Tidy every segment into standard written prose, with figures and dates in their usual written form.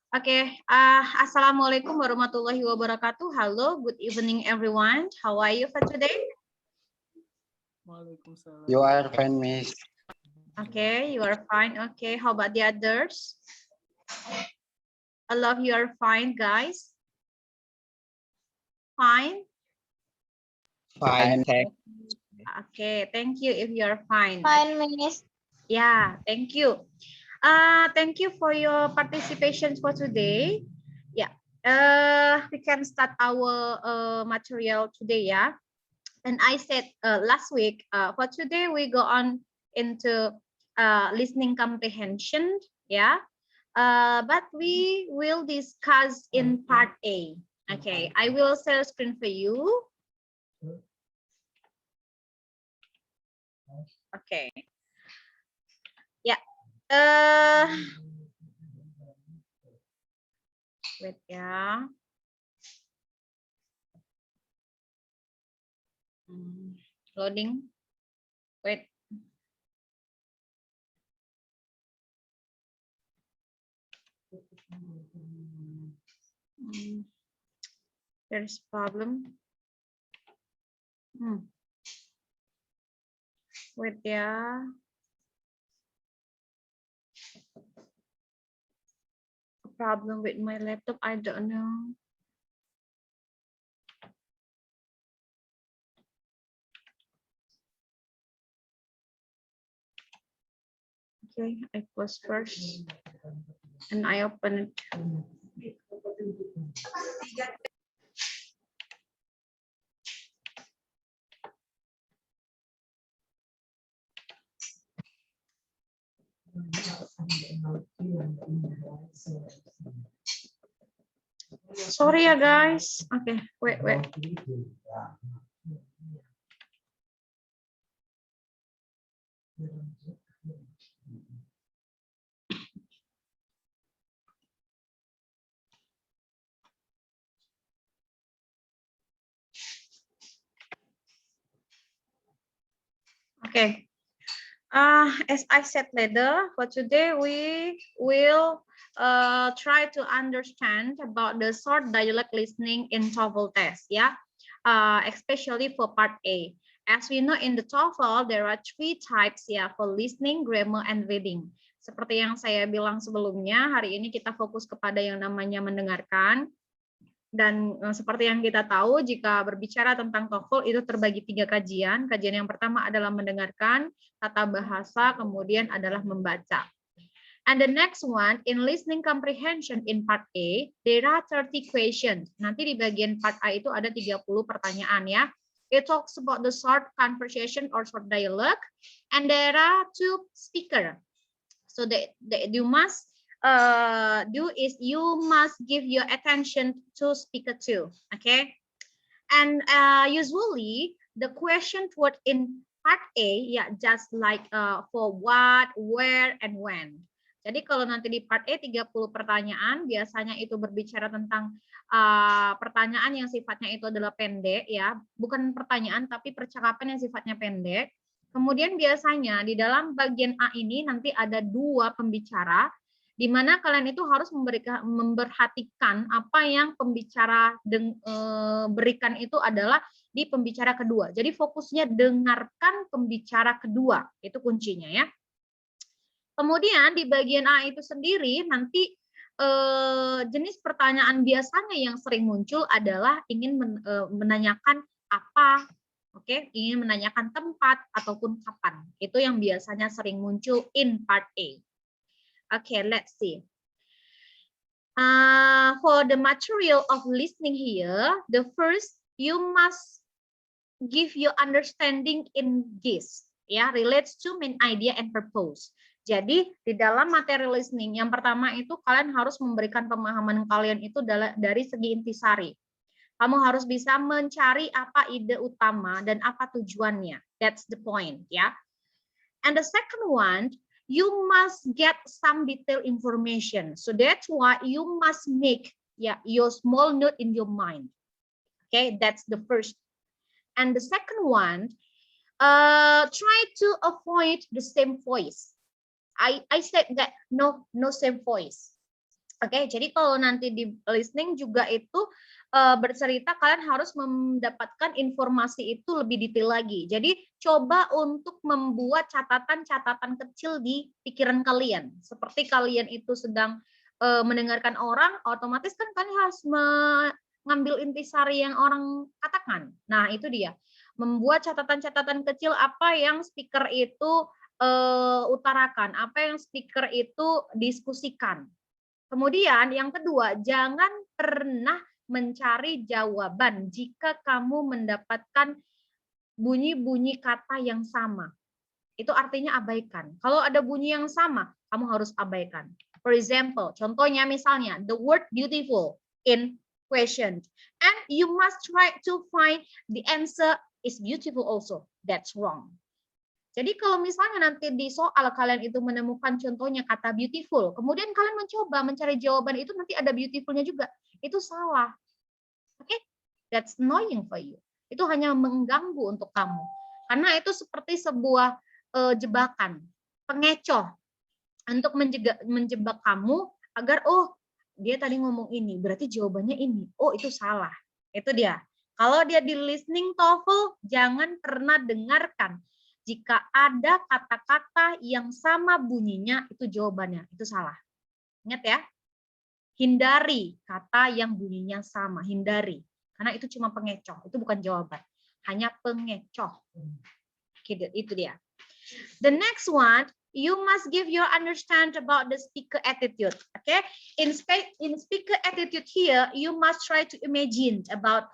Okay, Assalamualaikum warahmatullahi wabarakatuh. Hello, good evening everyone. How are you for today? You are fine, Miss. Okay, you are fine. Okay, how about the others? All of you are fine, guys? Fine? Fine, thank Okay, thank you if you are fine. Fine, Miss. Yeah, thank you. Thank you for your participation for today. Yeah, we can start our material today, yeah. And I said last week, for today we go on into listening comprehension, yeah. But we will discuss in part A. Okay, I will share screen for you. Okay. Yeah. Wait ya. Loading. Wait. There's problem. Wait ya. Problem with my laptop, I don't know. Okay, I close first and I open it. Sorry ya guys. Okay, wait. Okay. As I said later, for today we will try to understand about the short dialect listening in TOEFL test, yeah, especially for part A. As we know in the TOEFL there are 3 types ya, for listening, grammar, and reading. Seperti yang saya bilang sebelumnya, hari ini kita fokus kepada yang namanya mendengarkan. Dan seperti yang kita tahu, jika berbicara tentang TOEFL itu terbagi 3 kajian. Kajian yang pertama adalah mendengarkan, tata bahasa, kemudian adalah membaca. And the next one, in listening comprehension in part A, there are 30 questions. Nanti di bagian part A itu ada 30 pertanyaan ya. It talks about the short conversation or short dialogue, and there are 2 speakers. So that you must do is you must give your attention to speaker 2, okay? And usually the question put in part A, yeah, just like for what, where, and when. Jadi kalau nanti di part A 30 pertanyaan, biasanya itu berbicara tentang pertanyaan yang sifatnya itu adalah pendek, ya, bukan pertanyaan tapi percakapan yang sifatnya pendek. Kemudian biasanya di dalam bagian A ini nanti ada 2 pembicara, di mana kalian itu harus memperhatikan apa yang pembicara berikan itu adalah di pembicara kedua. Jadi fokusnya dengarkan pembicara kedua, itu kuncinya ya. Kemudian di bagian A itu sendiri nanti jenis pertanyaan biasanya yang sering muncul adalah ingin menanyakan apa, oke, ingin menanyakan tempat ataupun kapan. Itu yang biasanya sering muncul in part A. Okay, let's see. For the material of listening here, the first you must give your understanding in this, ya, relates to main idea and purpose. Jadi di dalam materi listening yang pertama itu kalian harus memberikan pemahaman kalian itu dari segi intisari. Kamu harus bisa mencari apa ide utama dan apa tujuannya. That's the point, ya. And the second one, you must get some detailed information. So that's why you must make your small note in your mind. Okay, that's the first. And the second one, try to avoid the same voice. I said that no same voice. Oke, jadi kalau nanti di listening juga itu bercerita, kalian harus mendapatkan informasi itu lebih detail lagi. Jadi coba untuk membuat catatan-catatan kecil di pikiran kalian. Seperti kalian itu sedang mendengarkan orang, otomatis kan kalian harus mengambil intisari yang orang katakan. Nah, itu dia. Membuat catatan-catatan kecil apa yang speaker itu utarakan, apa yang speaker itu diskusikan. Kemudian yang kedua, jangan pernah mencari jawaban jika kamu mendapatkan bunyi-bunyi kata yang sama. Itu artinya abaikan. Kalau ada bunyi yang sama, kamu harus abaikan. For example, contohnya misalnya, the word beautiful in question. And you must try to find the answer is beautiful also. That's wrong. Jadi kalau misalnya nanti di soal kalian itu menemukan contohnya kata beautiful, kemudian kalian mencoba mencari jawaban itu nanti ada beautifulnya juga, itu salah. Oke, that's annoying for you. Itu hanya mengganggu untuk kamu. Karena itu seperti sebuah jebakan, pengecoh untuk menjebak kamu agar dia tadi ngomong ini, berarti jawabannya ini. Oh, itu salah. Itu dia. Kalau dia di listening TOEFL, jangan pernah dengarkan. Jika ada kata-kata yang sama bunyinya, itu jawabannya. Itu salah. Ingat ya. Hindari kata yang bunyinya sama. Hindari. Karena itu cuma pengecoh. Itu bukan jawaban. Hanya pengecoh. Itu dia. The next one, you must give your understand about the speaker attitude. Okay, in speaker attitude here, you must try to imagine about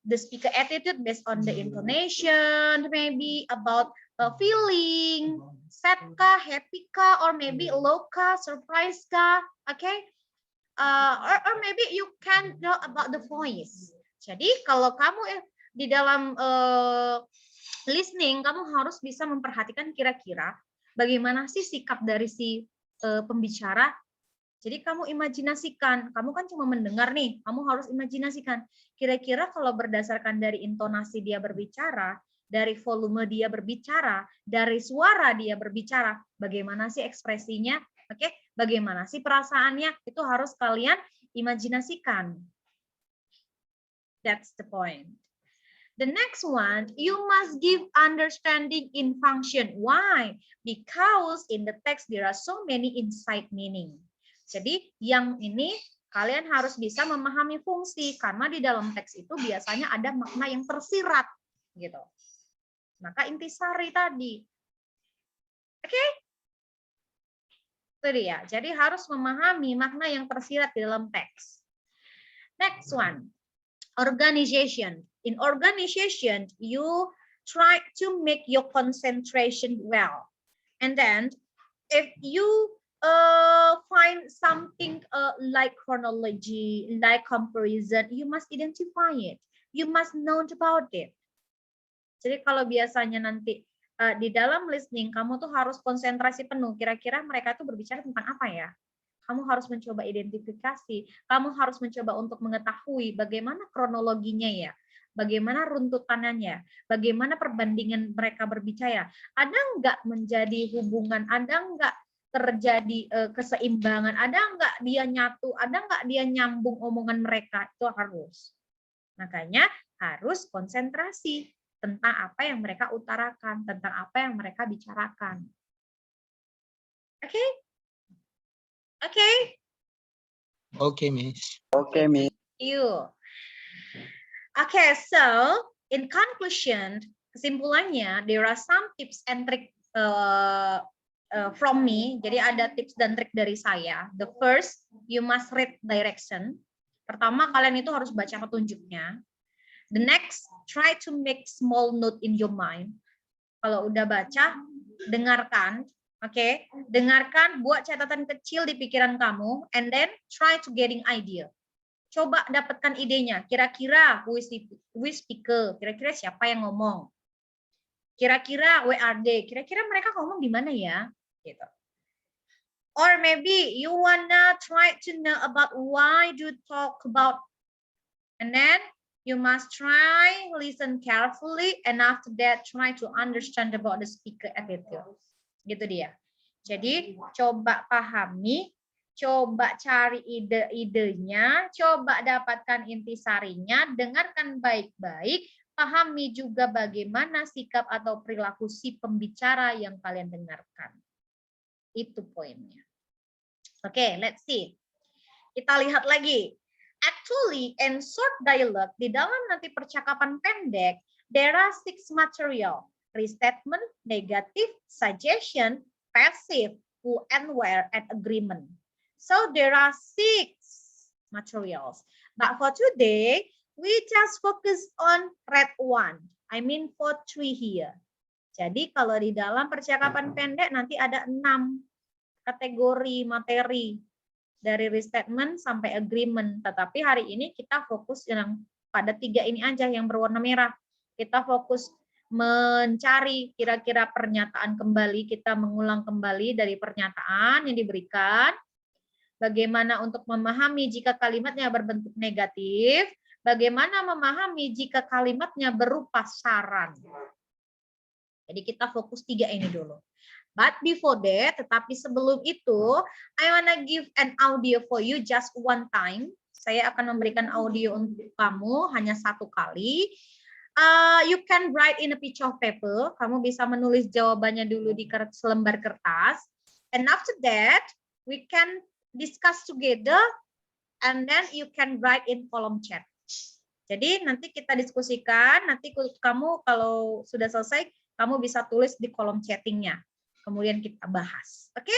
the speaker attitude based on the intonation, maybe about feeling, sad kah, happy kah, or maybe low kah, surprise kah, okay, or maybe you can know about the voice. Jadi kalau kamu di dalam listening, kamu harus bisa memperhatikan kira-kira bagaimana sih sikap dari si pembicara. Jadi kamu imajinasikan, kamu kan cuma mendengar nih, kamu harus imajinasikan. Kira-kira kalau berdasarkan dari intonasi dia berbicara, dari volume dia berbicara, dari suara dia berbicara, bagaimana sih ekspresinya, oke? Bagaimana sih perasaannya, itu harus kalian imajinasikan. That's the point. The next one, you must give understanding in function. Why? Because in the text there are so many inside meaning. Jadi yang ini kalian harus bisa memahami fungsi karena di dalam teks itu biasanya ada makna yang tersirat gitu. Maka intisari tadi. Oke? Itu dia. Jadi harus memahami makna yang tersirat di dalam teks. Next one. Organization. In organization, you try to make your concentration well. And then if you find something like chronology, like comparison, you must identify it. You must know about it. Jadi kalau biasanya nanti di dalam listening, kamu tuh harus konsentrasi penuh. Kira-kira mereka tuh berbicara tentang apa ya? Kamu harus mencoba identifikasi. Kamu harus mencoba untuk mengetahui bagaimana kronologinya ya. Bagaimana runtutannya, bagaimana perbandingan mereka berbicara. Ada nggak menjadi hubungan, ada nggak terjadi keseimbangan, ada nggak dia nyatu, ada nggak dia nyambung omongan mereka, itu harus. Makanya harus konsentrasi tentang apa yang mereka utarakan, tentang apa yang mereka bicarakan. Oke? Oke? Okay, Miss. Okay, Miss. You. Okay, so in conclusion, kesimpulannya, there are some tips and trick from me. Jadi ada tips dan trik dari saya. The first, you must read direction. Pertama, kalian itu harus baca petunjuknya. The next, try to make small note in your mind. Kalau udah baca, dengarkan. Oke, dengarkan, buat catatan kecil di pikiran kamu, and then try to getting idea. Coba dapatkan idenya. Kira-kira who is speaker? Kira-kira siapa yang ngomong? Kira-kira where are they? Kira-kira mereka ngomong di mana ya? Gitu. Or maybe you wanna try to know about why do talk about, and then you must try listen carefully, and after that try to understand about the speaker attitude. Gitu dia. Jadi coba pahami Coba cari ide-idenya, coba dapatkan intisarinya, dengarkan baik-baik, pahami juga bagaimana sikap atau perilaku si pembicara yang kalian dengarkan. Itu poinnya. Oke, let's see. Kita lihat lagi. Actually, in short dialogue, di dalam nanti percakapan pendek, there are 6 material. Restatement, negative, suggestion, passive, who and where, and agreement. So there are 6 materials. But for today, we just focus on red one. I mean for 3 here. Jadi kalau di dalam percakapan pendek nanti ada 6 kategori materi. Dari restatement sampai agreement. Tetapi hari ini kita fokus yang pada 3 ini aja yang berwarna merah. Kita fokus mencari kira-kira pernyataan kembali, kita mengulang kembali dari pernyataan yang diberikan. Bagaimana untuk memahami jika kalimatnya berbentuk negatif, bagaimana memahami jika kalimatnya berupa saran. Jadi kita fokus 3 ini dulu. But before that, tetapi sebelum itu, I wanna give an audio for you just one time. Saya akan memberikan audio untuk kamu hanya 1 kali. You can write in a piece of paper. Kamu bisa menulis jawabannya dulu di selembar kertas. And after that, we can discuss together, and then you can write in kolom chat. Jadi nanti kita diskusikan, nanti kamu kalau sudah selesai, kamu bisa tulis di kolom chattingnya. Kemudian kita bahas. Oke?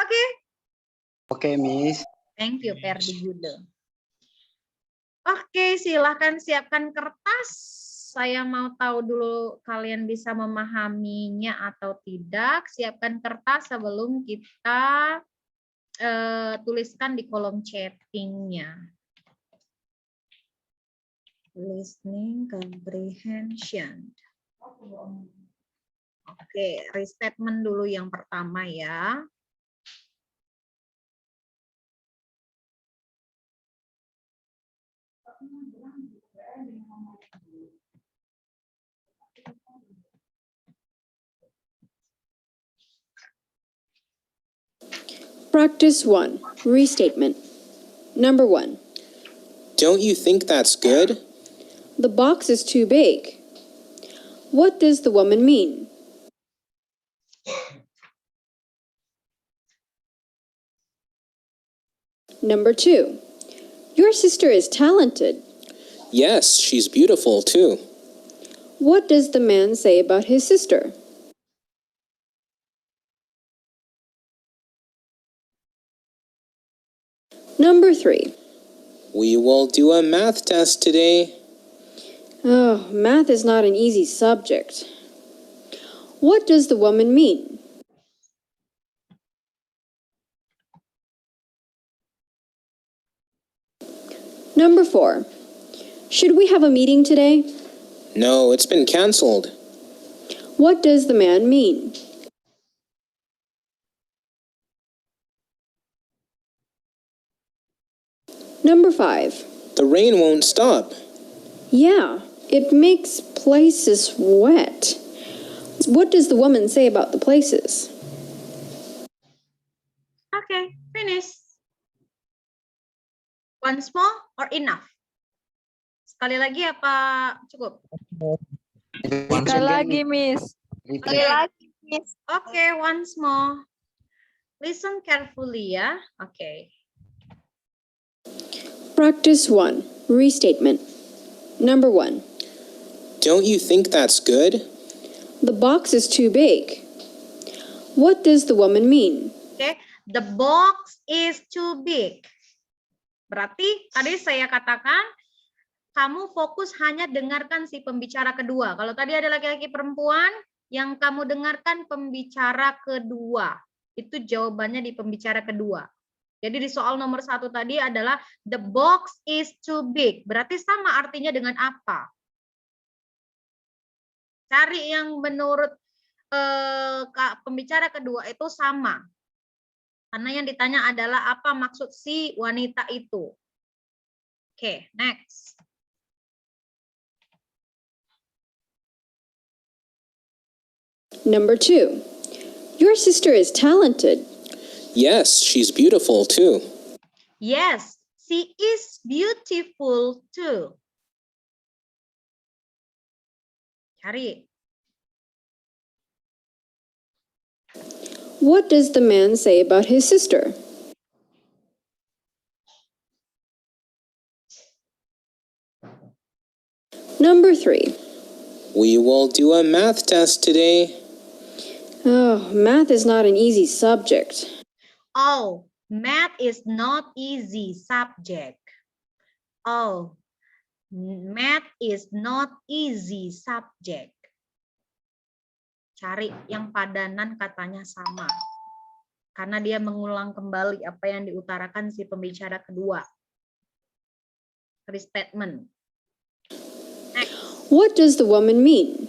Oke? Oke, Miss. Thank you, Perdi Gude. Oke, silahkan siapkan kertas. Saya mau tahu dulu kalian bisa memahaminya atau tidak. Siapkan kertas sebelum kita tuliskan di kolom chattingnya. Listening comprehension. Oke, restatement dulu yang pertama ya. Practice 1. Restatement. Number 1. Don't you think that's good? The box is too big. What does the woman mean? Number 2. Your sister is talented. Yes, she's beautiful too. What does the man say about his sister? Number 3. We will do a math test today. Oh, math is not an easy subject. What does the woman mean? Number 4. Should we have a meeting today? No, it's been canceled. What does the man mean? Number 5. The rain won't stop. Yeah, it makes places wet. What does the woman say about the places? Okay, finish. Once more or enough? Sekali lagi apa cukup? Sekali lagi, Miss. Sekali lagi, Miss. Okay, once more. Listen carefully ya. Okay. Practice 1. Restatement. Number 1. Don't you think that's good? The box is too big. What does the woman mean? Okay, the box is too big. Berarti tadi saya katakan kamu fokus hanya dengarkan si pembicara kedua. Kalau tadi ada laki-laki perempuan, yang kamu dengarkan pembicara kedua. Itu jawabannya di pembicara kedua. Jadi di soal nomor 1 tadi adalah the box is too big. Berarti sama artinya dengan apa? Cari yang menurut pembicara kedua itu sama. Karena yang ditanya adalah apa maksud si wanita itu. Oke, next. Number 2. Your sister is talented. Yes, she's beautiful too. Yes, she is beautiful too. Cari. What does the man say about his sister? Number 3. We will do a math test today. Oh, math is not an easy subject. Oh, math is not easy subject. Oh, math is not easy subject. Cari yang padanan katanya sama. Karena dia mengulang kembali apa yang diutarakan si pembicara kedua. Restatement. Next. What does the woman mean?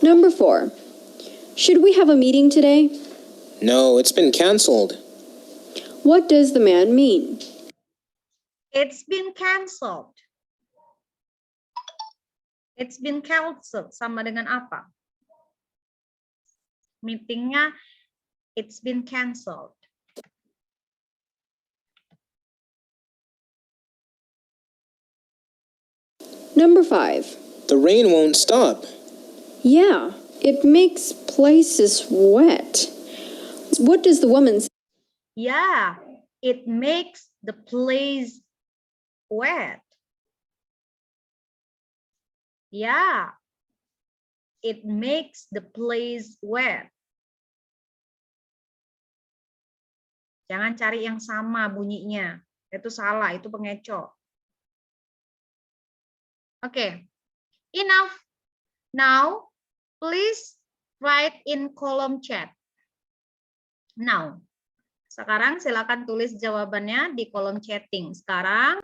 Number 4. Should we have a meeting today? No, it's been canceled. What does the man mean? It's been cancelled. It's been cancelled. Sama dengan apa? Meetingnya it's been cancelled. Number 5. The rain won't stop. Yeah, it makes places wet. What does the woman say? Yeah, it makes the place wet. Yeah, it makes the place wet. Jangan cari yang sama bunyinya. Itu salah, itu pengecoh. Oke, enough. Now, please write in column chat. Now, sekarang silakan tulis jawabannya di kolom chatting. Sekarang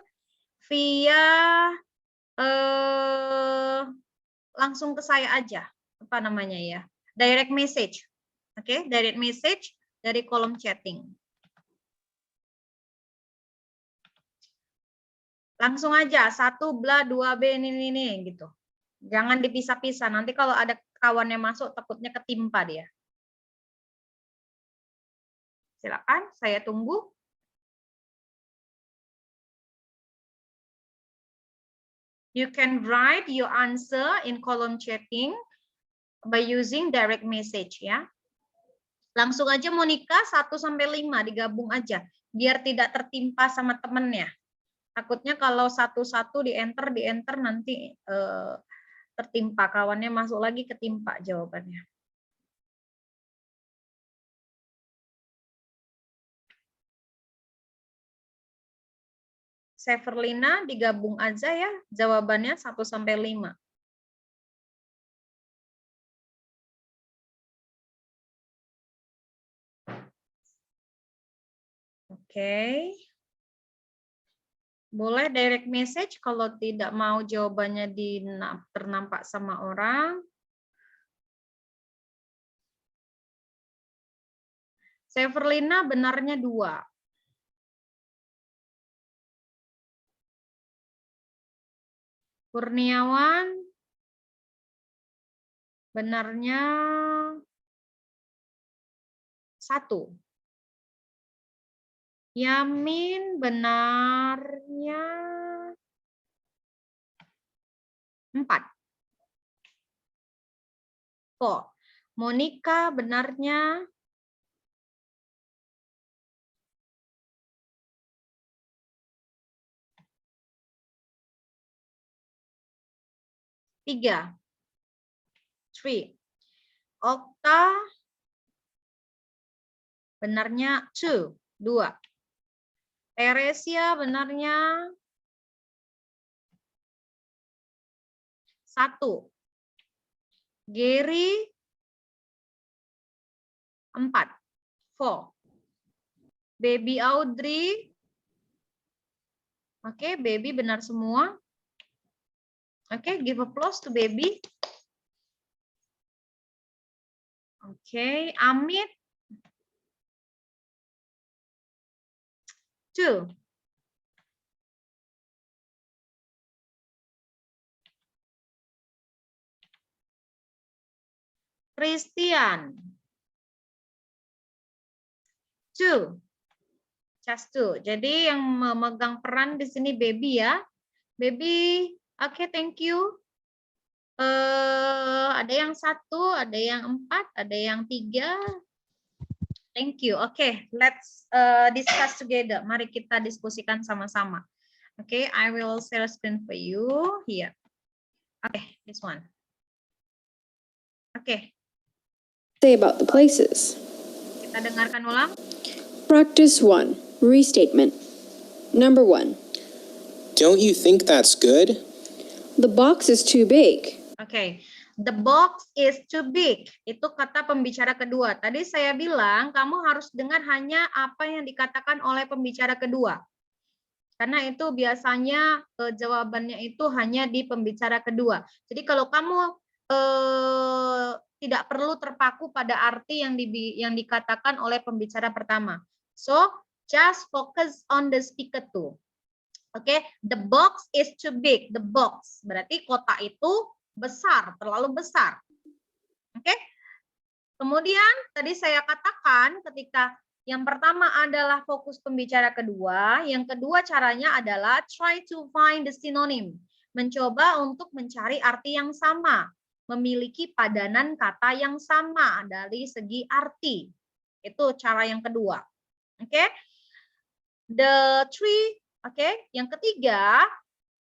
via langsung ke saya aja. Apa namanya ya? Direct message. Oke, direct message dari kolom chatting. Langsung aja 1 bla 2b ini gitu. Jangan dipisah-pisah. Nanti kalau ada kawannya masuk takutnya ketimpa dia. Silakan, saya tunggu. You can write your answer in column chatting by using direct message ya. Langsung aja Monica 1 sampai 5 digabung aja biar tidak tertimpa sama temennya. Takutnya kalau satu-satu di enter nanti tertimpa, kawannya masuk lagi ketimpa jawabannya. Severlina digabung aja ya jawabannya 1 sampai 5. Oke. Boleh direct message kalau tidak mau jawabannya ternampak sama orang. Severlina benarnya 2. Kurniawan benarnya 1. Yamin benarnya 4. Monica benarnya 3. Okta benarnya 2. Teresia benarnya 1. Gary 4. Baby Audrey. Oke, baby benar semua. Oke, give applause to baby. Oke, Amit 2. Christian. 2. Just 2. Jadi yang memegang peran di sini baby ya. Baby, oke, thank you. Ada yang 1, ada yang 4, ada yang 3. Thank you. Oke, let's discuss together. Mari kita diskusikan sama-sama. Oke, I will share screen for you here. Oke, this one. Oke, Say about the places. kita dengarkan ulang. Practice 1. Restatement. Number 1. Don't you think that's good? The box is too big. Oke, the box is too big. Itu kata pembicara kedua. Tadi saya bilang kamu harus dengar hanya apa yang dikatakan oleh pembicara kedua. Karena itu biasanya jawabannya itu hanya di pembicara kedua. Jadi kalau kamu tidak perlu terpaku pada arti yang dikatakan oleh pembicara pertama. So, just focus on the speaker two. Oke, the box is too big. The box berarti kotak itu besar, terlalu besar. Oke. Kemudian tadi saya katakan ketika yang pertama adalah fokus pembicara kedua, yang kedua caranya adalah try to find the synonym. Mencoba untuk mencari arti yang sama, memiliki padanan kata yang sama dari segi arti. Itu cara yang kedua. Oke. The three, oke, yang ketiga,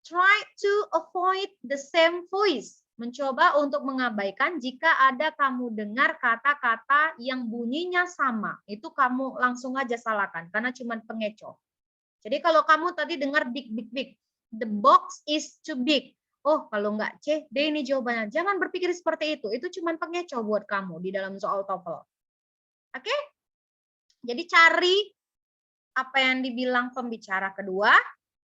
try to avoid the same voice. Mencoba untuk mengabaikan jika ada kamu dengar kata-kata yang bunyinya sama. Itu kamu langsung aja salahkan, karena cuma pengecoh. Jadi kalau kamu tadi dengar big, big, big. The box is too big. Oh, kalau nggak C, D ini jawabannya. Jangan berpikir seperti itu. Itu cuma pengecoh buat kamu di dalam soal TOEFL. Oke? Jadi cari apa yang dibilang pembicara kedua,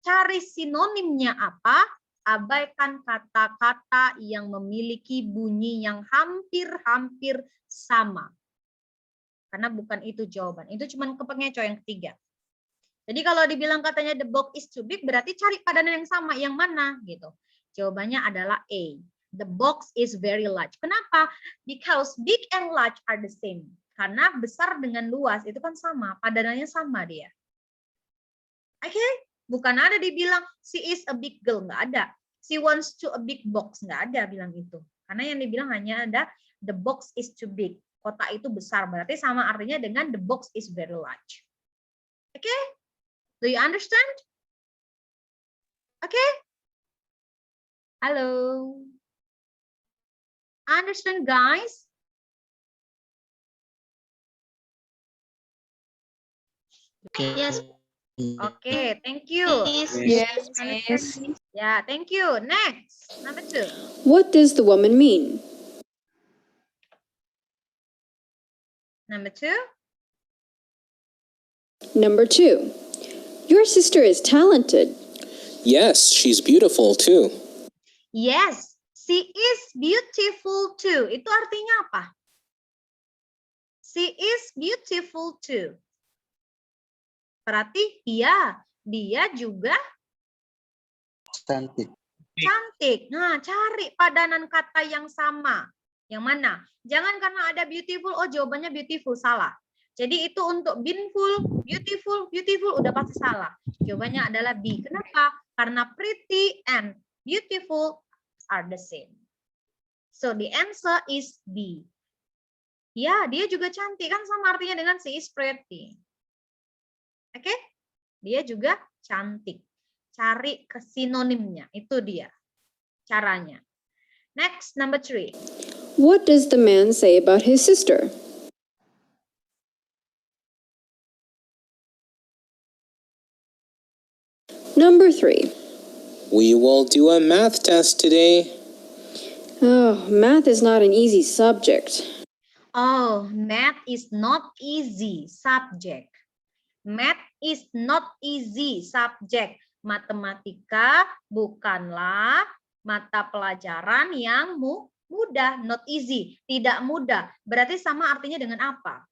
cari sinonimnya apa, abaikan kata-kata yang memiliki bunyi yang hampir-hampir sama. Karena bukan itu jawaban, itu cuma kepengecoh yang ketiga. Jadi kalau dibilang katanya the box is too big, berarti cari padanan yang sama, yang mana gitu. Jawabannya adalah A. The box is very large. Kenapa? Because big and large are the same. Karena besar dengan luas itu kan sama, padanannya sama dia. Oke, bukan ada dibilang she is a big girl, nggak ada. She wants to a big box, nggak ada bilang itu. Karena yang dibilang hanya ada the box is too big. Kotak itu besar, berarti sama artinya dengan the box is very large. Oke, do you understand? Oke, halo, understand guys? Yes. Okay, thank you. Yes, Miss. Yeah, thank you. Next, number 2. What does the woman mean? Number 2. Number 2. Your sister is talented. Yes, she's beautiful too. Yes, she is beautiful too. Itu artinya apa? She is beautiful too. Berarti iya, dia juga Cantik. cantik. Nah, cari padanan kata yang sama. Yang mana? Jangan karena ada beautiful, oh jawabannya beautiful, salah. Jadi itu untuk beautiful, beautiful, beautiful, udah pasti salah. Jawabannya adalah B. Kenapa? Karena pretty and beautiful are the same. So the answer is B. Ya, dia juga cantik, kan sama artinya dengan she is pretty. Oke, dia juga cantik. Cari ke sinonimnya, itu dia caranya. Next, number 3. What does the man say about his sister? Number 3. We will do a math test today. Oh, math is not an easy subject. Oh, math is not easy subject. Math is not easy subject. Matematika bukanlah mata pelajaran yang mudah, not easy, tidak mudah. Berarti sama artinya dengan apa?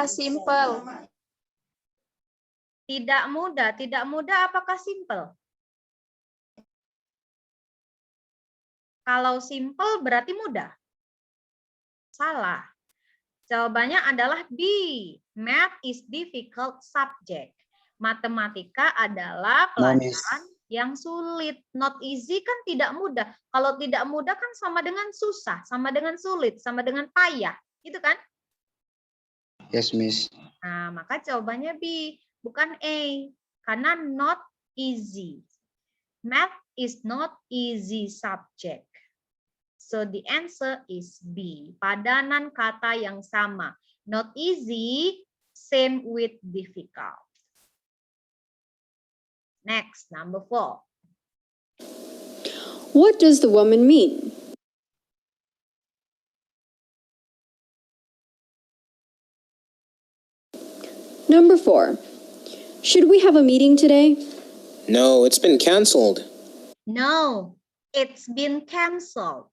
Simple. Tidak mudah apakah simple? Kalau simple berarti mudah. Salah. Jawabannya adalah B. Math is difficult subject. Matematika adalah No, Miss. pelajaran yang sulit. Not easy kan tidak mudah. Kalau tidak mudah kan sama dengan susah, sama dengan sulit, sama dengan payah. Gitu kan? Yes, Miss. Nah, maka jawabannya B, bukan A. Karena not easy. Math is not easy subject. So the answer is B. Padanan kata yang sama. Not easy, same with difficult. Next, number 4. What does the woman mean? Number 4. Should we have a meeting today? No, it's been canceled. No, it's been canceled.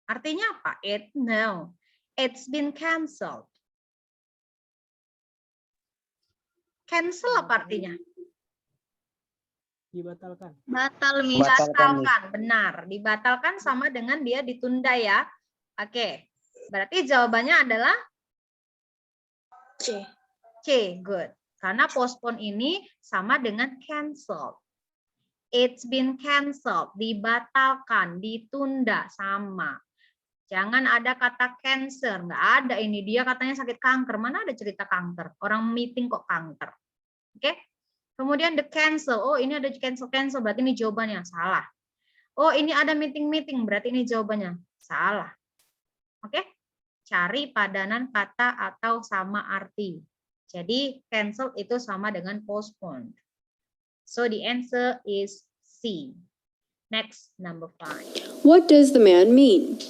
Artinya apa? No, it's been canceled. Cancel apa artinya? Dibatalkan. Batal, Miss. dibatalkan, benar. Dibatalkan sama dengan dia ditunda ya. Oke, berarti jawabannya adalah C. C, good. Karena postpone ini sama dengan cancel. It's been canceled, dibatalkan, ditunda, sama. Jangan ada kata cancer, nggak ada ini. Dia katanya sakit kanker, mana ada cerita kanker? Orang meeting kok kanker. Oke? Kemudian the cancel, oh ini ada cancel, berarti ini jawabannya salah. Oh ini ada meeting, berarti ini jawabannya salah. Oke? Cari padanan kata atau sama arti. Jadi cancel itu sama dengan postpone. So the answer is C. Next, number 5. What does the man mean?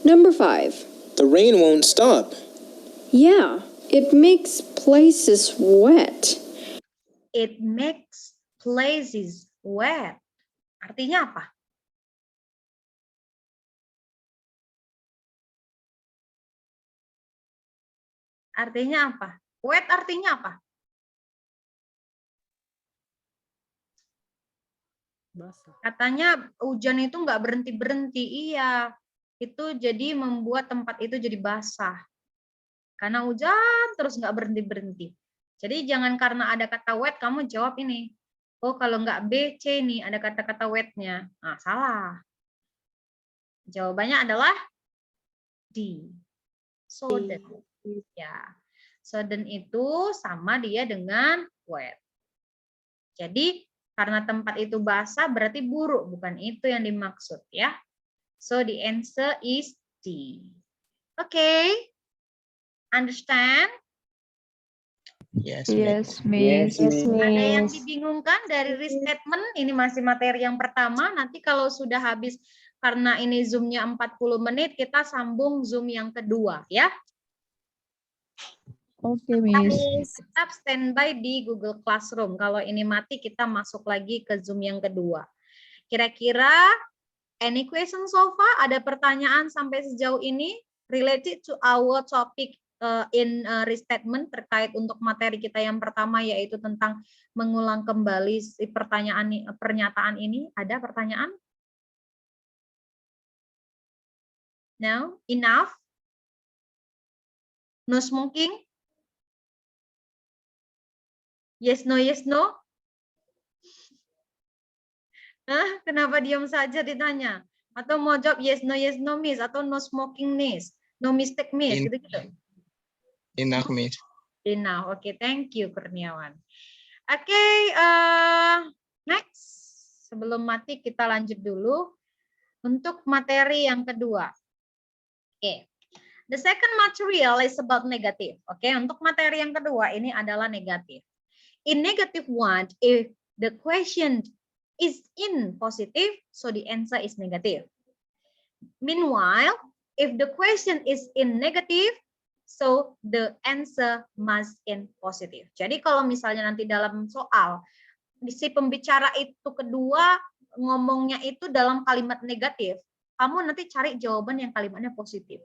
Number 5. The rain won't stop. Yeah, it makes places wet. It makes places wet. Artinya apa? Artinya apa? Wet artinya apa? Basah. Katanya hujan itu nggak berhenti-berhenti. Iya, itu jadi membuat tempat itu jadi basah. Karena hujan terus nggak berhenti-berhenti. Jadi jangan karena ada kata wet kamu jawab ini. Oh kalau nggak B, C nih ada kata-kata wetnya. Nah salah. Jawabannya adalah D. Sodden. Ya, sodden itu sama dia dengan wet. Jadi karena tempat itu basah berarti buruk, bukan itu yang dimaksud ya. So the answer is D. Okay, understand? Yes, Yes, Miss. Ada yang dibingungkan dari restatement? Ini masih materi yang pertama. Nanti kalau sudah habis karena ini Zoom-nya 40 menit, kita sambung Zoom yang kedua ya. Oke, Miss. Tetap standby di Google Classroom. Kalau ini mati, kita masuk lagi ke Zoom yang kedua. Kira-kira any question so far? Ada pertanyaan sampai sejauh ini related to our topic in restatement terkait untuk materi kita yang pertama yaitu tentang mengulang kembali si pernyataan ini. Ada pertanyaan? No? Enough? No smoking? Yes, no, yes, no? Hah? Kenapa diam saja ditanya? Atau mau jawab yes, no, miss? Atau no smoking, miss? No mistake, miss? Gitu-gitu. Enough, Miss. Enough. Oke, thank you, Kurniawan. Oke, next. Sebelum mati, kita lanjut dulu untuk materi yang kedua. Oke. The second material is about negative. Oke, untuk materi yang kedua ini adalah negatif. In negative one, if the question is in positive, so the answer is negative. Meanwhile, if the question is in negative, so the answer must in positive. Jadi kalau misalnya nanti dalam soal, si pembicara itu kedua ngomongnya itu dalam kalimat negatif, kamu nanti cari jawaban yang kalimatnya positif.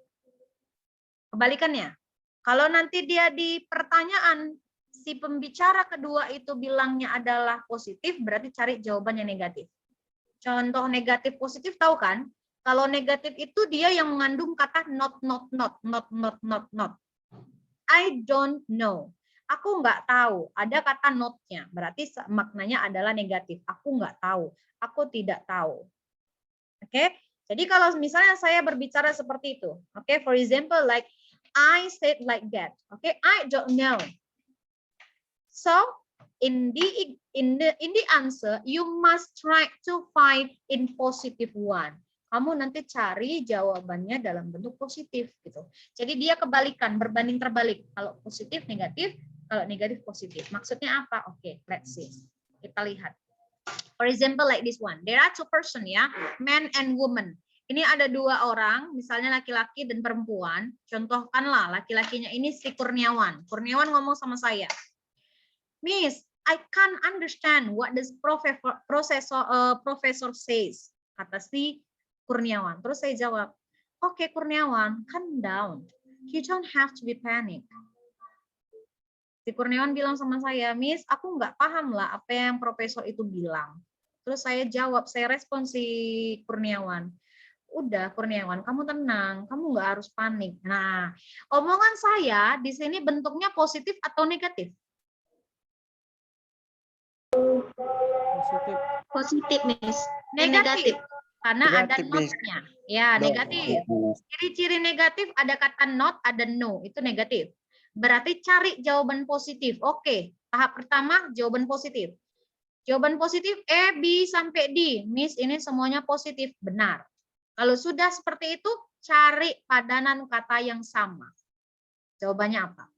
Kebalikannya, kalau nanti dia di pertanyaan si pembicara kedua itu bilangnya adalah positif, berarti cari jawabannya negatif. Contoh negatif positif tahu kan? Kalau negatif itu dia yang mengandung kata not. I don't know. Aku nggak tahu. Ada kata not-nya. Berarti maknanya adalah negatif. Aku nggak tahu. Aku tidak tahu. Oke? Jadi kalau misalnya saya berbicara seperti itu. Oke, for example like I said like that. Okay, I don't know. So in the answer you must try to find in positive one. Kamu nanti cari jawabannya dalam bentuk positif gitu. Jadi dia kebalikan, berbanding terbalik. Kalau positif negatif, kalau negatif positif. Maksudnya apa? Oke, let's see. Kita lihat. For example like this one. There are two person ya, man and woman. Ini ada dua orang, misalnya laki-laki dan perempuan. Contohkanlah laki-lakinya ini si Kurniawan. Kurniawan ngomong sama saya, Miss, I can't understand what this professor says. Kata si Kurniawan. Terus saya jawab, okay, Kurniawan, calm down. You don't have to be panic. Si Kurniawan bilang sama saya, Miss, aku nggak paham lah apa yang profesor itu bilang. Terus saya jawab, saya respon si Kurniawan. Udah Kurniawan, kamu tenang, kamu nggak harus panik. Nah, omongan saya di sini bentuknya positif atau negatif? Positif. Positif, Miss. Negatif. Karena ada Negatif, Miss. not-nya. Ya, negatif. Ciri-ciri negatif ada kata not, ada no. Itu negatif. Berarti cari jawaban positif. Oke, tahap pertama jawaban positif. Jawaban positif E, B, sampai D. Miss, ini semuanya positif. Benar. Kalau sudah seperti itu, cari padanan kata yang sama. Jawabannya apa?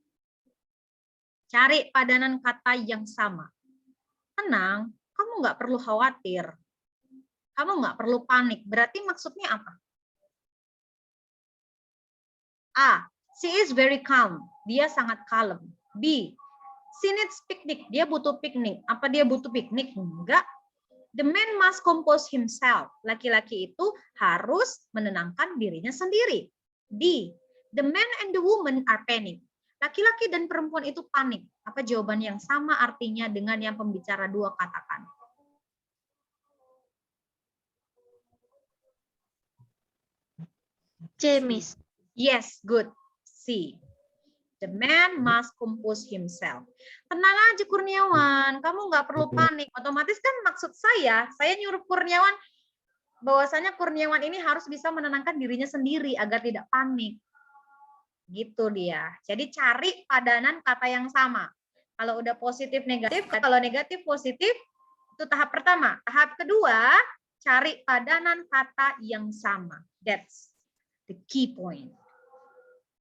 Cari padanan kata yang sama. Tenang, kamu nggak perlu khawatir. Kamu nggak perlu panik. Berarti maksudnya apa? A. She is very calm. Dia sangat kalem. B. She needs picnic. Dia butuh piknik. Apa dia butuh piknik? Enggak. The man must compose himself. Laki-laki itu harus menenangkan dirinya sendiri. D. The man and the woman are panic. Laki-laki dan perempuan itu panik. Apa jawaban yang sama artinya dengan yang pembicara dua katakan? C, Miss. Yes, good. C. The man must compose himself. Tenang aja Kurniawan, kamu nggak perlu panik. Otomatis kan maksud saya nyuruh Kurniawan bahwasanya Kurniawan ini harus bisa menenangkan dirinya sendiri agar tidak panik. Gitu dia. Jadi cari padanan kata yang sama. Kalau udah positif negatif, kalau negatif positif itu tahap pertama. Tahap kedua, cari padanan kata yang sama. That's the key point.